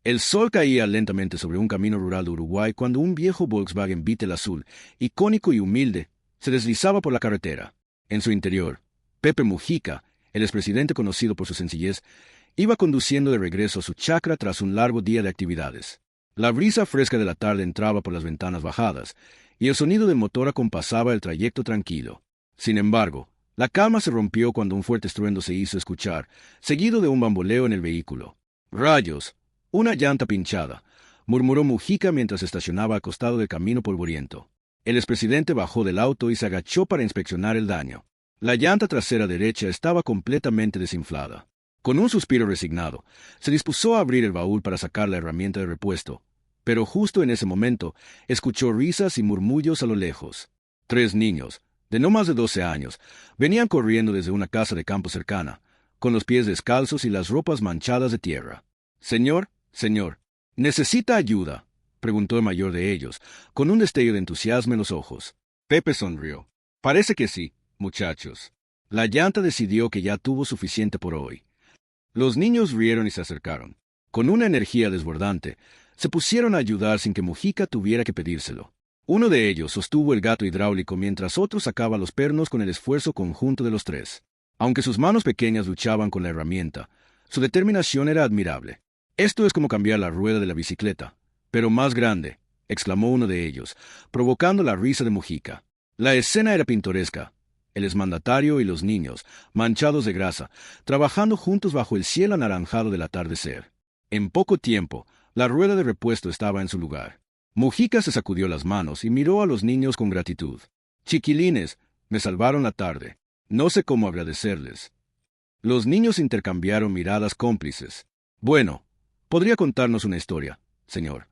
El sol caía lentamente sobre un camino rural de Uruguay cuando un viejo Volkswagen Beetle azul, icónico y humilde, se deslizaba por la carretera. En su interior, Pepe Mujica, el expresidente conocido por su sencillez, iba conduciendo de regreso a su chacra tras un largo día de actividades. La brisa fresca de la tarde entraba por las ventanas bajadas, y el sonido del motor acompasaba el trayecto tranquilo. Sin embargo, la calma se rompió cuando un fuerte estruendo se hizo escuchar, seguido de un bamboleo en el vehículo. ¡Rayos! Una llanta pinchada, murmuró Mujica mientras estacionaba al costado del camino polvoriento. El expresidente bajó del auto y se agachó para inspeccionar el daño. La llanta trasera derecha estaba completamente desinflada. Con un suspiro resignado, se dispuso a abrir el baúl para sacar la herramienta de repuesto, pero justo en ese momento escuchó risas y murmullos a lo lejos. 3 niños, de no más de 12 años, venían corriendo desde una casa de campo cercana, con los pies descalzos y las ropas manchadas de tierra. «Señor, ¿necesita ayuda?», preguntó el mayor de ellos, con un destello de entusiasmo en los ojos. Pepe sonrió. «Parece que sí, muchachos». La llanta decidió que ya tuvo suficiente por hoy. Los niños rieron y se acercaron. Con una energía desbordante, se pusieron a ayudar sin que Mujica tuviera que pedírselo. Uno de ellos sostuvo el gato hidráulico mientras otro sacaba los pernos con el esfuerzo conjunto de los 3. Aunque sus manos pequeñas luchaban con la herramienta, su determinación era admirable. «Esto es como cambiar la rueda de la bicicleta, pero más grande», exclamó uno de ellos, provocando la risa de Mujica. La escena era pintoresca. El exmandatario y los niños, manchados de grasa, trabajando juntos bajo el cielo anaranjado del atardecer. En poco tiempo, la rueda de repuesto estaba en su lugar. Mujica se sacudió las manos y miró a los niños con gratitud. «Chiquilines, me salvaron la tarde. No sé cómo agradecerles». Los niños intercambiaron miradas cómplices. «Bueno, podría contarnos una historia, señor»,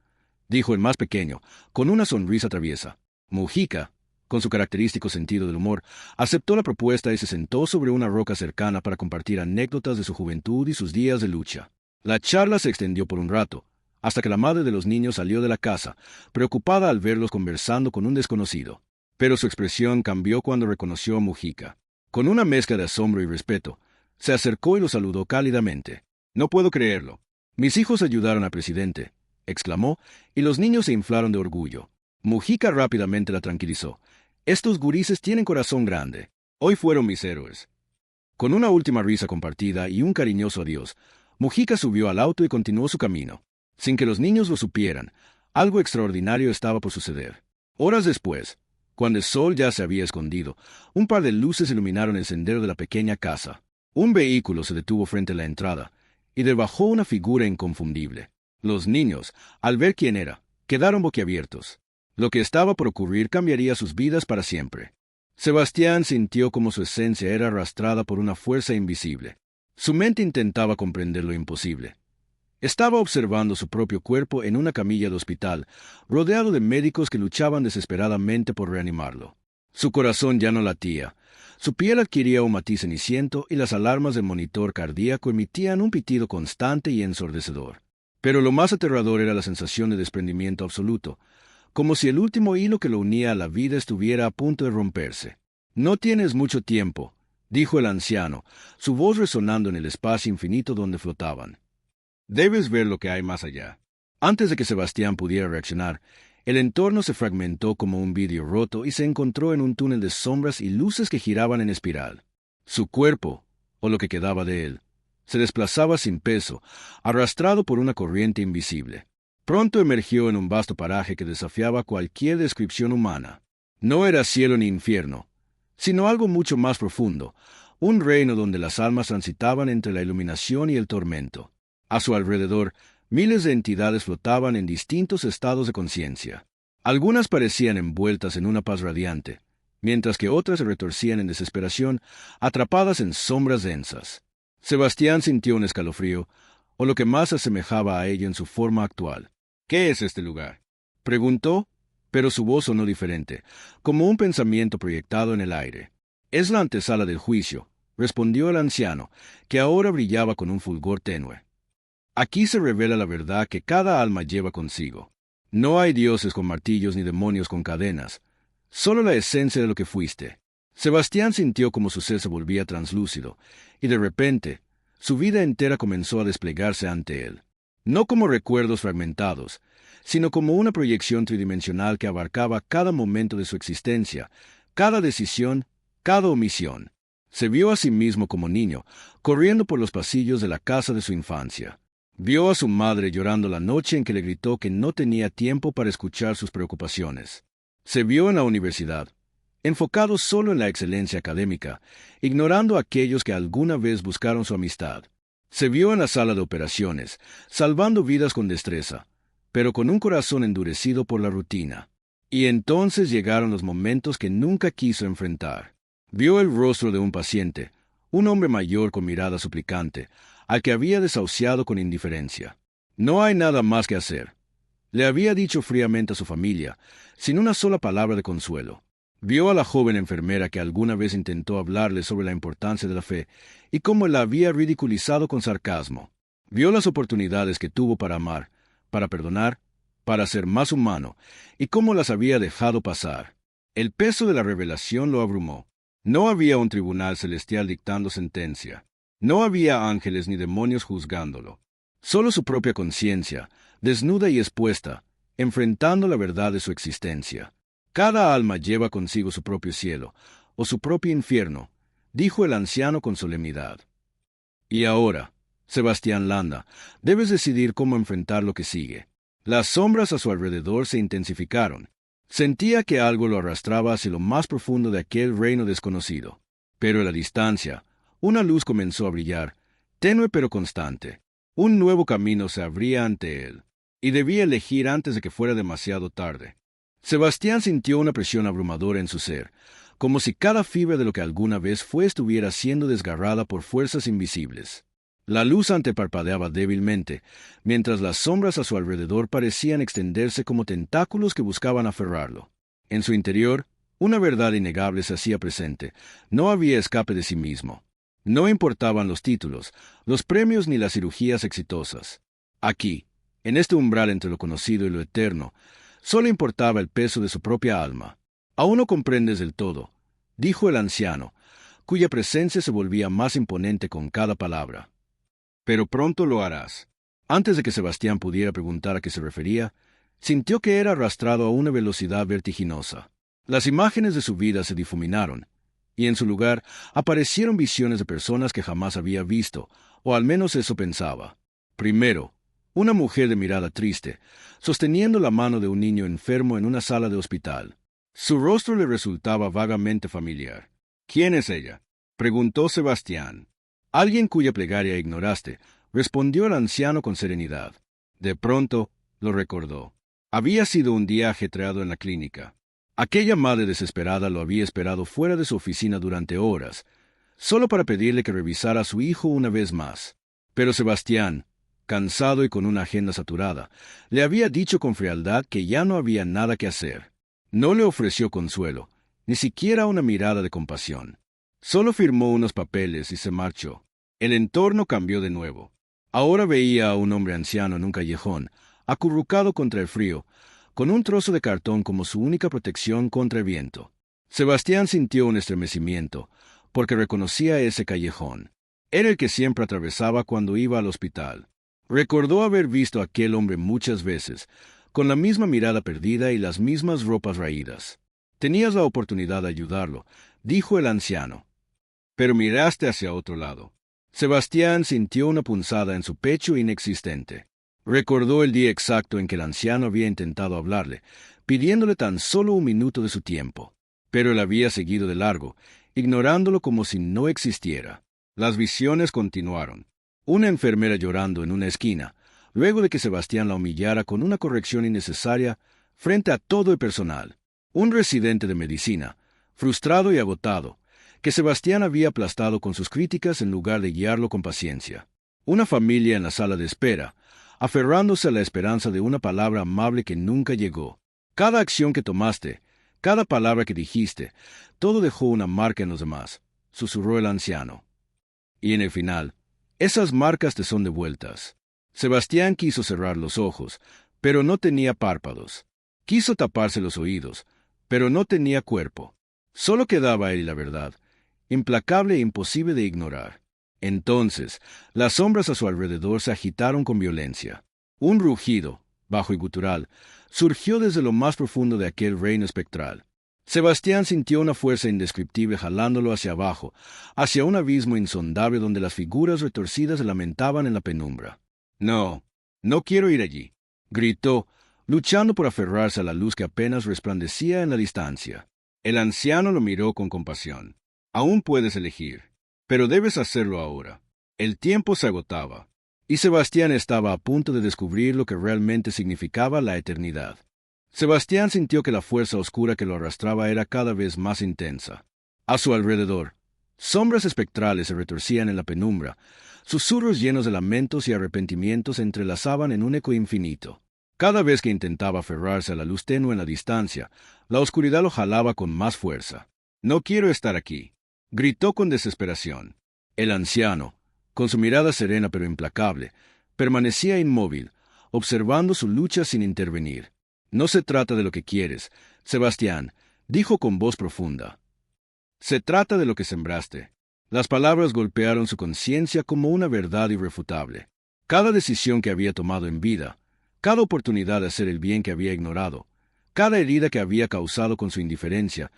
dijo el más pequeño, con una sonrisa traviesa. Mujica, con su característico sentido del humor, aceptó la propuesta y se sentó sobre una roca cercana para compartir anécdotas de su juventud y sus días de lucha. La charla se extendió por un rato, hasta que la madre de los niños salió de la casa, preocupada al verlos conversando con un desconocido. Pero su expresión cambió cuando reconoció a Mujica. Con una mezcla de asombro y respeto, se acercó y lo saludó cálidamente. «No puedo creerlo. Mis hijos ayudaron al presidente», exclamó, y los niños se inflaron de orgullo. Mujica rápidamente la tranquilizó. «Estos gurises tienen corazón grande. Hoy fueron mis héroes». Con una última risa compartida y un cariñoso adiós, Mujica subió al auto y continuó su camino. Sin que los niños lo supieran, algo extraordinario estaba por suceder. Horas después, cuando el sol ya se había escondido, un par de luces iluminaron el sendero de la pequeña casa. Un vehículo se detuvo frente a la entrada, y de bajó una figura inconfundible. Los niños, al ver quién era, quedaron boquiabiertos. Lo que estaba por ocurrir cambiaría sus vidas para siempre. Sebastián sintió como su esencia era arrastrada por una fuerza invisible. Su mente intentaba comprender lo imposible. Estaba observando su propio cuerpo en una camilla de hospital, rodeado de médicos que luchaban desesperadamente por reanimarlo. Su corazón ya no latía, su piel adquiría un matiz ceniciento y las alarmas del monitor cardíaco emitían un pitido constante y ensordecedor. Pero lo más aterrador era la sensación de desprendimiento absoluto, como si el último hilo que lo unía a la vida estuviera a punto de romperse. «No tienes mucho tiempo», dijo el anciano, su voz resonando en el espacio infinito donde flotaban. «Debes ver lo que hay más allá». Antes de que Sebastián pudiera reaccionar, el entorno se fragmentó como un vidrio roto y se encontró en un túnel de sombras y luces que giraban en espiral. Su cuerpo, o lo que quedaba de él, se desplazaba sin peso, arrastrado por una corriente invisible. Pronto emergió en un vasto paraje que desafiaba cualquier descripción humana. No era cielo ni infierno, sino algo mucho más profundo, un reino donde las almas transitaban entre la iluminación y el tormento. A su alrededor, miles de entidades flotaban en distintos estados de conciencia. Algunas parecían envueltas en una paz radiante, mientras que otras se retorcían en desesperación, atrapadas en sombras densas. Sebastián sintió un escalofrío, o lo que más asemejaba a ello en su forma actual. «¿Qué es este lugar?», preguntó, pero su voz sonó diferente, como un pensamiento proyectado en el aire. «Es la antesala del juicio», respondió el anciano, que ahora brillaba con un fulgor tenue. «Aquí se revela la verdad que cada alma lleva consigo. No hay dioses con martillos ni demonios con cadenas, solo la esencia de lo que fuiste». Sebastián sintió como su ser se volvía translúcido, y de repente, su vida entera comenzó a desplegarse ante él. no como recuerdos fragmentados, sino como una proyección tridimensional que abarcaba cada momento de su existencia, cada decisión, cada omisión. Se vio a sí mismo como niño, corriendo por los pasillos de la casa de su infancia. Vio a su madre llorando la noche en que le gritó que no tenía tiempo para escuchar sus preocupaciones. Se vio en la universidad, enfocado solo en la excelencia académica, ignorando a aquellos que alguna vez buscaron su amistad. Se vio en la sala de operaciones, salvando vidas con destreza, pero con un corazón endurecido por la rutina. Y entonces llegaron los momentos que nunca quiso enfrentar. Vio el rostro de un paciente, un hombre mayor con mirada suplicante, al que había desahuciado con indiferencia. No hay nada más que hacer. Le había dicho fríamente a su familia, sin una sola palabra de consuelo. Vio a la joven enfermera que alguna vez intentó hablarle sobre la importancia de la fe y cómo la había ridiculizado con sarcasmo. Vio las oportunidades que tuvo para amar, para perdonar, para ser más humano, y cómo las había dejado pasar. El peso de la revelación lo abrumó. No había un tribunal celestial dictando sentencia. No había ángeles ni demonios juzgándolo. Solo su propia conciencia, desnuda y expuesta, enfrentando la verdad de su existencia. Cada alma lleva consigo su propio cielo, o su propio infierno, dijo el anciano con solemnidad. Y ahora, Sebastián Landa, debes decidir cómo enfrentar lo que sigue. Las sombras a su alrededor se intensificaron. Sentía que algo lo arrastraba hacia lo más profundo de aquel reino desconocido. Pero a la distancia, una luz comenzó a brillar, tenue pero constante. Un nuevo camino se abría ante él, y debía elegir antes de que fuera demasiado tarde. Sebastián sintió una presión abrumadora en su ser, como si cada fibra de lo que alguna vez fue estuviera siendo desgarrada por fuerzas invisibles. La luz anteparpadeaba débilmente, mientras las sombras a su alrededor parecían extenderse como tentáculos que buscaban aferrarlo. En su interior, una verdad innegable se hacía presente. No había escape de sí mismo. No importaban los títulos, los premios ni las cirugías exitosas. Aquí, en este umbral entre lo conocido y lo eterno, solo importaba el peso de su propia alma. «Aún no comprendes del todo», dijo el anciano, cuya presencia se volvía más imponente con cada palabra. «Pero pronto lo harás». Antes de que Sebastián pudiera preguntar a qué se refería, sintió que era arrastrado a una velocidad vertiginosa. Las imágenes de su vida se difuminaron, y en su lugar aparecieron visiones de personas que jamás había visto, o al menos eso pensaba. Primero, una mujer de mirada triste, sosteniendo la mano de un niño enfermo en una sala de hospital. Su rostro le resultaba vagamente familiar. «¿Quién es ella?», preguntó Sebastián. «Alguien cuya plegaria ignoraste», respondió el anciano con serenidad. De pronto, lo recordó. Había sido un día ajetreado en la clínica. Aquella madre desesperada lo había esperado fuera de su oficina durante horas, solo para pedirle que revisara a su hijo una vez más. Pero Sebastián, cansado y con una agenda saturada, le había dicho con frialdad que ya no había nada que hacer. No le ofreció consuelo, ni siquiera una mirada de compasión. Solo firmó unos papeles y se marchó. El entorno cambió de nuevo. Ahora veía a un hombre anciano en un callejón, acurrucado contra el frío, con un trozo de cartón como su única protección contra el viento. Sebastián sintió un estremecimiento, porque reconocía ese callejón. Era el que siempre atravesaba cuando iba al hospital. Recordó haber visto a aquel hombre muchas veces, con la misma mirada perdida y las mismas ropas raídas. «Tenías la oportunidad de ayudarlo», dijo el anciano. «Pero miraste hacia otro lado». Sebastián sintió una punzada en su pecho inexistente. Recordó el día exacto en que el anciano había intentado hablarle, pidiéndole tan solo un minuto de su tiempo. Pero él había seguido de largo, ignorándolo como si no existiera. Las visiones continuaron. Una enfermera llorando en una esquina, luego de que Sebastián la humillara con una corrección innecesaria frente a todo el personal. Un residente de medicina, frustrado y agotado, que Sebastián había aplastado con sus críticas en lugar de guiarlo con paciencia. Una familia en la sala de espera, aferrándose a la esperanza de una palabra amable que nunca llegó. Cada acción que tomaste, cada palabra que dijiste, todo dejó una marca en los demás, susurró el anciano. Y en el final, esas marcas te son devueltas. Sebastián quiso cerrar los ojos, pero no tenía párpados. Quiso taparse los oídos, pero no tenía cuerpo. Solo quedaba él y la verdad, implacable e imposible de ignorar. Entonces, las sombras a su alrededor se agitaron con violencia. Un rugido, bajo y gutural, surgió desde lo más profundo de aquel reino espectral. Sebastián sintió una fuerza indescriptible jalándolo hacia abajo, hacia un abismo insondable donde las figuras retorcidas se lamentaban en la penumbra. No, no quiero ir allí, gritó, luchando por aferrarse a la luz que apenas resplandecía en la distancia. El anciano lo miró con compasión. Aún puedes elegir, pero debes hacerlo ahora. El tiempo se agotaba, y Sebastián estaba a punto de descubrir lo que realmente significaba la eternidad. Sebastián sintió que la fuerza oscura que lo arrastraba era cada vez más intensa. A su alrededor, sombras espectrales se retorcían en la penumbra, susurros llenos de lamentos y arrepentimientos se entrelazaban en un eco infinito. Cada vez que intentaba aferrarse a la luz tenue en la distancia, la oscuridad lo jalaba con más fuerza. «No quiero estar aquí», gritó con desesperación. El anciano, con su mirada serena pero implacable, permanecía inmóvil, observando su lucha sin intervenir. «No se trata de lo que quieres, Sebastián», dijo con voz profunda. «Se trata de lo que sembraste». Las palabras golpearon su conciencia como una verdad irrefutable. Cada decisión que había tomado en vida, cada oportunidad de hacer el bien que había ignorado, cada herida que había causado con su indiferencia,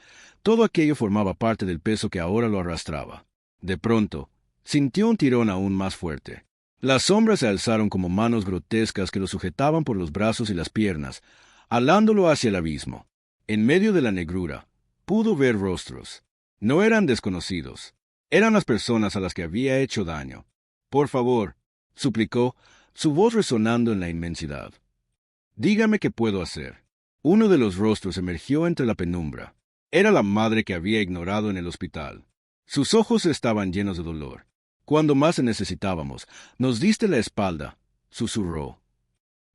todo aquello formaba parte del peso que ahora lo arrastraba. De pronto, sintió un tirón aún más fuerte. Las sombras se alzaron como manos grotescas que lo sujetaban por los brazos y las piernas, alándolo hacia el abismo. En medio de la negrura, pudo ver rostros. No eran desconocidos. Eran las personas a las que había hecho daño. «Por favor», suplicó, su voz resonando en la inmensidad. «Dígame qué puedo hacer». Uno de los rostros emergió entre la penumbra. Era la madre que había ignorado en el hospital. Sus ojos estaban llenos de dolor. «Cuando más se necesitábamos, nos diste la espalda», susurró.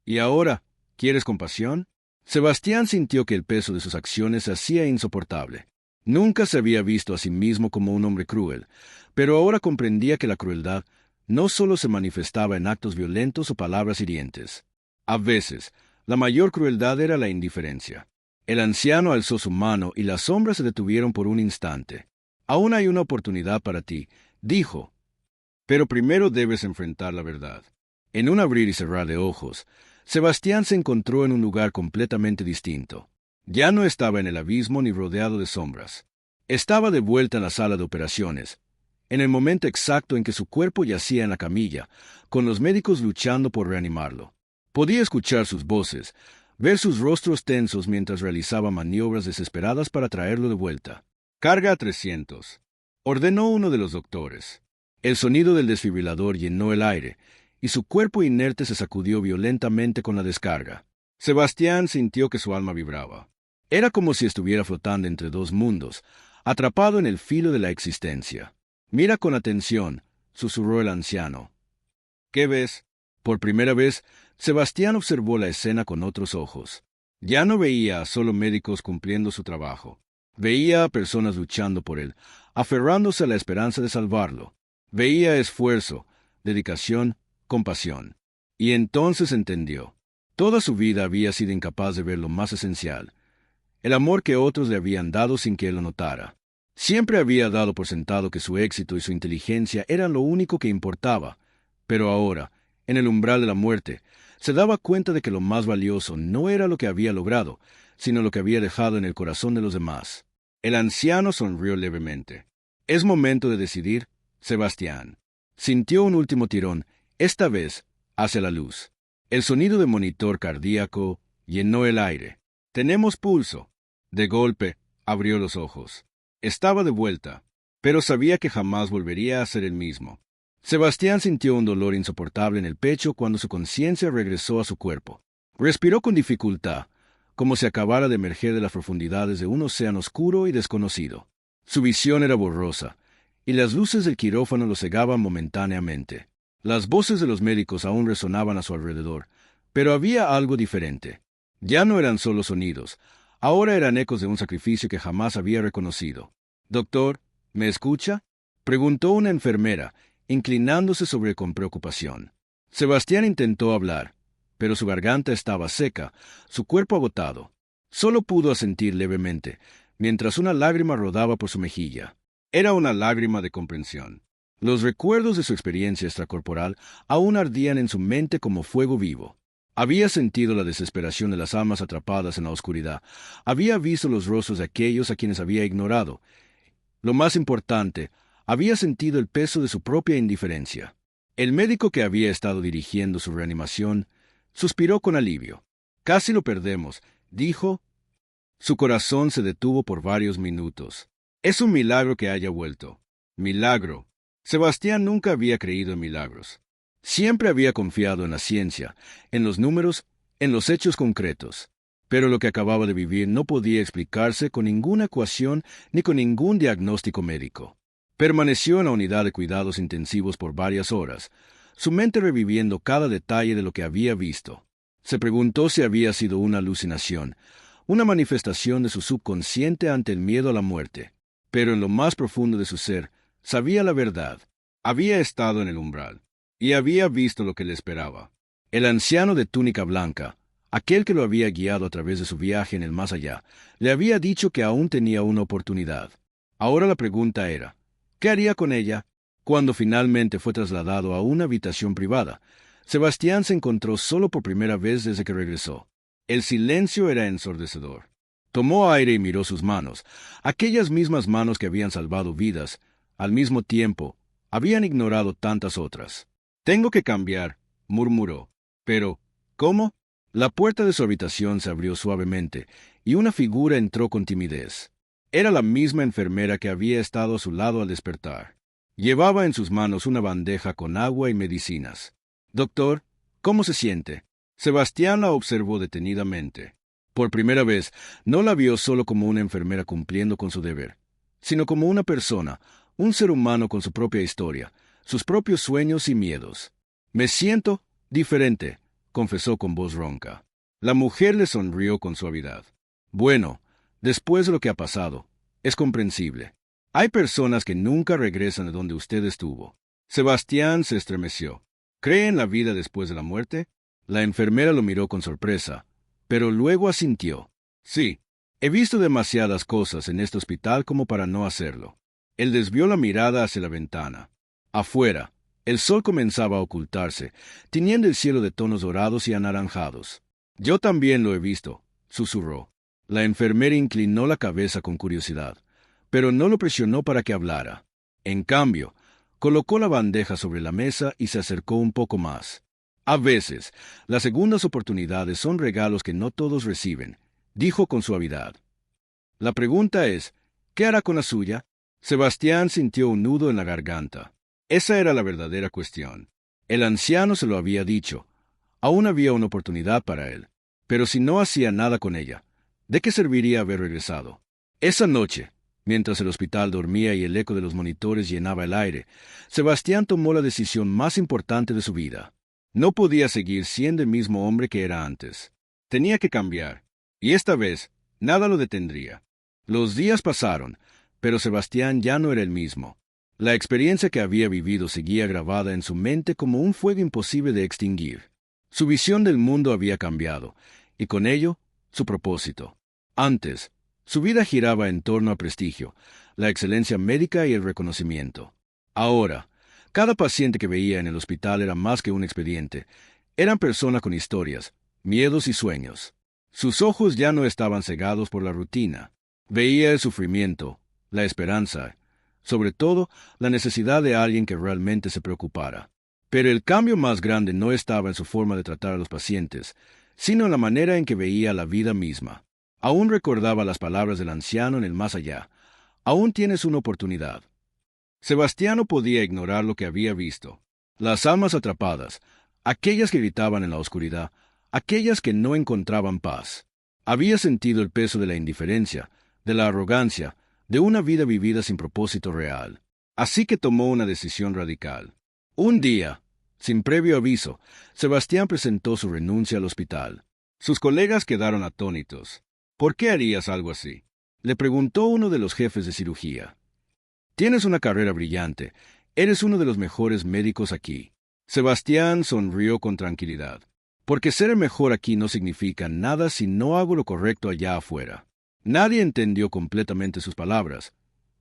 «¿Y ahora, quieres compasión?» Sebastián sintió que el peso de sus acciones se hacía insoportable. Nunca se había visto a sí mismo como un hombre cruel, pero ahora comprendía que la crueldad no solo se manifestaba en actos violentos o palabras hirientes. A veces, la mayor crueldad era la indiferencia. El anciano alzó su mano y las sombras se detuvieron por un instante. «Aún hay una oportunidad para ti», dijo. «Pero primero debes enfrentar la verdad». En un abrir y cerrar de ojos, Sebastián se encontró en un lugar completamente distinto. Ya no estaba en el abismo ni rodeado de sombras. Estaba de vuelta en la sala de operaciones, en el momento exacto en que su cuerpo yacía en la camilla, con los médicos luchando por reanimarlo. Podía escuchar sus voces, ver sus rostros tensos mientras realizaba maniobras desesperadas para traerlo de vuelta. «Carga a 300», ordenó uno de los doctores. El sonido del desfibrilador llenó el aire, y su cuerpo inerte se sacudió violentamente con la descarga. Sebastián sintió que su alma vibraba. Era como si estuviera flotando entre dos mundos, atrapado en el filo de la existencia. «Mira con atención», susurró el anciano. «¿Qué ves?» Por primera vez, Sebastián observó la escena con otros ojos. Ya no veía a solo médicos cumpliendo su trabajo. Veía a personas luchando por él, aferrándose a la esperanza de salvarlo. Veía esfuerzo, dedicación, compasión. Y entonces entendió. Toda su vida había sido incapaz de ver lo más esencial, el amor que otros le habían dado sin que él lo notara. Siempre había dado por sentado que su éxito y su inteligencia eran lo único que importaba, pero ahora, en el umbral de la muerte, se daba cuenta de que lo más valioso no era lo que había logrado, sino lo que había dejado en el corazón de los demás. El anciano sonrió levemente. «Es momento de decidir, Sebastián». Sintió un último tirón, esta vez hacia la luz. El sonido de monitor cardíaco llenó el aire. «Tenemos pulso». De golpe, abrió los ojos. Estaba de vuelta, pero sabía que jamás volvería a ser el mismo. Sebastián sintió un dolor insoportable en el pecho cuando su conciencia regresó a su cuerpo. Respiró con dificultad, como si acabara de emerger de las profundidades de un océano oscuro y desconocido. Su visión era borrosa, y las luces del quirófano lo cegaban momentáneamente. Las voces de los médicos aún resonaban a su alrededor, pero había algo diferente. Ya no eran solo sonidos, ahora eran ecos de un sacrificio que jamás había reconocido. «Doctor, ¿me escucha?», preguntó una enfermera, inclinándose sobre él con preocupación. Sebastián intentó hablar, pero su garganta estaba seca, su cuerpo agotado. Solo pudo asentir levemente, mientras una lágrima rodaba por su mejilla. Era una lágrima de comprensión. Los recuerdos de su experiencia extracorporal aún ardían en su mente como fuego vivo. Había sentido la desesperación de las almas atrapadas en la oscuridad. Había visto los rostros de aquellos a quienes había ignorado. Lo más importante, había sentido el peso de su propia indiferencia. El médico que había estado dirigiendo su reanimación suspiró con alivio. «Casi lo perdemos», dijo. Su corazón se detuvo por varios minutos. «Es un milagro que haya vuelto». Milagro. Sebastián nunca había creído en milagros. Siempre había confiado en la ciencia, en los números, en los hechos concretos. Pero lo que acababa de vivir no podía explicarse con ninguna ecuación ni con ningún diagnóstico médico. Permaneció en la unidad de cuidados intensivos por varias horas, su mente reviviendo cada detalle de lo que había visto. Se preguntó si había sido una alucinación, una manifestación de su subconsciente ante el miedo a la muerte. Pero en lo más profundo de su ser, sabía la verdad. Había estado en el umbral, y había visto lo que le esperaba. El anciano de túnica blanca, aquel que lo había guiado a través de su viaje en el más allá, le había dicho que aún tenía una oportunidad. Ahora la pregunta era, ¿qué haría con ella? Cuando finalmente fue trasladado a una habitación privada, Sebastián se encontró solo por primera vez desde que regresó. El silencio era ensordecedor. Tomó aire y miró sus manos, aquellas mismas manos que habían salvado vidas. Al mismo tiempo, habían ignorado tantas otras. «Tengo que cambiar», murmuró. «Pero, ¿cómo?» La puerta de su habitación se abrió suavemente, y una figura entró con timidez. Era la misma enfermera que había estado a su lado al despertar. Llevaba en sus manos una bandeja con agua y medicinas. «Doctor, ¿cómo se siente?» Sebastián la observó detenidamente. Por primera vez, no la vio solo como una enfermera cumpliendo con su deber, sino como una persona, un ser humano con su propia historia, sus propios sueños y miedos. «Me siento diferente», confesó con voz ronca. La mujer le sonrió con suavidad. «Bueno, después de lo que ha pasado, es comprensible. Hay personas que nunca regresan de donde usted estuvo». Sebastián se estremeció. «¿Cree en la vida después de la muerte?» La enfermera lo miró con sorpresa, pero luego asintió. «Sí, he visto demasiadas cosas en este hospital como para no hacerlo». Él desvió la mirada hacia la ventana. Afuera, el sol comenzaba a ocultarse, tiñendo el cielo de tonos dorados y anaranjados. «Yo también lo he visto», susurró. La enfermera inclinó la cabeza con curiosidad, pero no lo presionó para que hablara. En cambio, colocó la bandeja sobre la mesa y se acercó un poco más. «A veces, las segundas oportunidades son regalos que no todos reciben», dijo con suavidad. «La pregunta es, ¿qué hará con la suya?» Sebastián sintió un nudo en la garganta. Esa era la verdadera cuestión. El anciano se lo había dicho. Aún había una oportunidad para él. Pero si no hacía nada con ella, ¿de qué serviría haber regresado? Esa noche, mientras el hospital dormía y el eco de los monitores llenaba el aire, Sebastián tomó la decisión más importante de su vida. No podía seguir siendo el mismo hombre que era antes. Tenía que cambiar, y esta vez nada lo detendría. Los días pasaron, pero Sebastián ya no era el mismo. La experiencia que había vivido seguía grabada en su mente como un fuego imposible de extinguir. Su visión del mundo había cambiado, y con ello, su propósito. Antes, su vida giraba en torno al prestigio, la excelencia médica y el reconocimiento. Ahora, cada paciente que veía en el hospital era más que un expediente. Eran personas con historias, miedos y sueños. Sus ojos ya no estaban cegados por la rutina. Veía el sufrimiento, la esperanza, sobre todo la necesidad de alguien que realmente se preocupara. Pero el cambio más grande no estaba en su forma de tratar a los pacientes, sino en la manera en que veía la vida misma. Aún recordaba las palabras del anciano en el más allá. «Aún tienes una oportunidad». Sebastián no podía ignorar lo que había visto. Las almas atrapadas, aquellas que gritaban en la oscuridad, aquellas que no encontraban paz. Había sentido el peso de la indiferencia, de la arrogancia, de una vida vivida sin propósito real. Así que tomó una decisión radical. Un día, sin previo aviso, Sebastián presentó su renuncia al hospital. Sus colegas quedaron atónitos. «¿Por qué harías algo así?», le preguntó uno de los jefes de cirugía. «Tienes una carrera brillante. Eres uno de los mejores médicos aquí». Sebastián sonrió con tranquilidad. «Porque ser el mejor aquí no significa nada si no hago lo correcto allá afuera». Nadie entendió completamente sus palabras,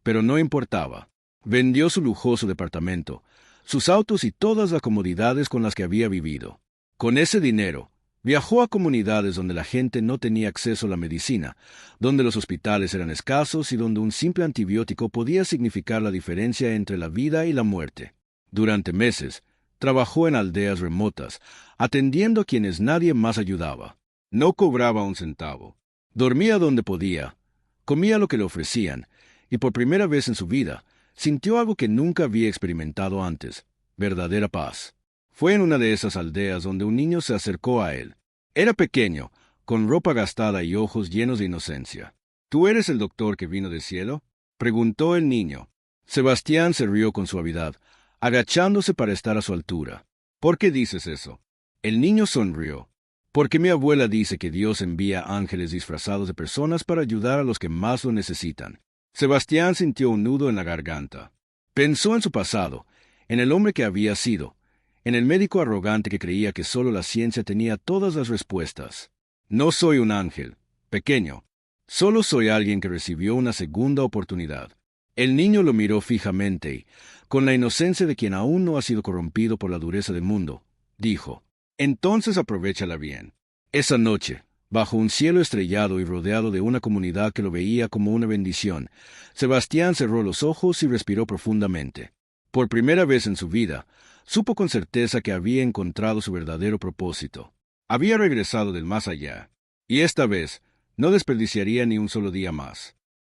pero no importaba. Vendió su lujoso departamento, sus autos y todas las comodidades con las que había vivido. Con ese dinero, Viajó a comunidades donde la gente no tenía acceso a la medicina, donde los hospitales eran escasos y donde un simple antibiótico podía significar la diferencia entre la vida y la muerte. Durante meses, trabajó en aldeas remotas, atendiendo a quienes nadie más ayudaba. No cobraba un centavo. Dormía donde podía, comía lo que le ofrecían, y por primera vez en su vida, sintió algo que nunca había experimentado antes: verdadera paz. Fue en una de esas aldeas donde un niño se acercó a él. Era pequeño, con ropa gastada y ojos llenos de inocencia. ¿Tú eres el doctor que vino del cielo?, preguntó el niño. Sebastián se rió con suavidad, agachándose para estar a su altura. ¿Por qué dices eso? El niño sonrió. Porque mi abuela dice que Dios envía ángeles disfrazados de personas para ayudar a los que más lo necesitan. Sebastián sintió un nudo en la garganta. Pensó en su pasado, en el hombre que había sido, en el médico arrogante que creía que solo la ciencia tenía todas las respuestas. No soy un ángel, pequeño. Solo soy alguien que recibió una segunda oportunidad. El niño lo miró fijamente y, con la inocencia de quien aún no ha sido corrompido por la dureza del mundo, dijo: entonces aprovéchala bien. Esa noche, bajo un cielo estrellado y rodeado de una comunidad que lo veía como una bendición, Sebastián cerró los ojos y respiró profundamente. Por primera vez en su vida, supo con certeza que había encontrado su verdadero propósito. Había regresado del más allá, y esta vez no desperdiciaría ni un solo día más.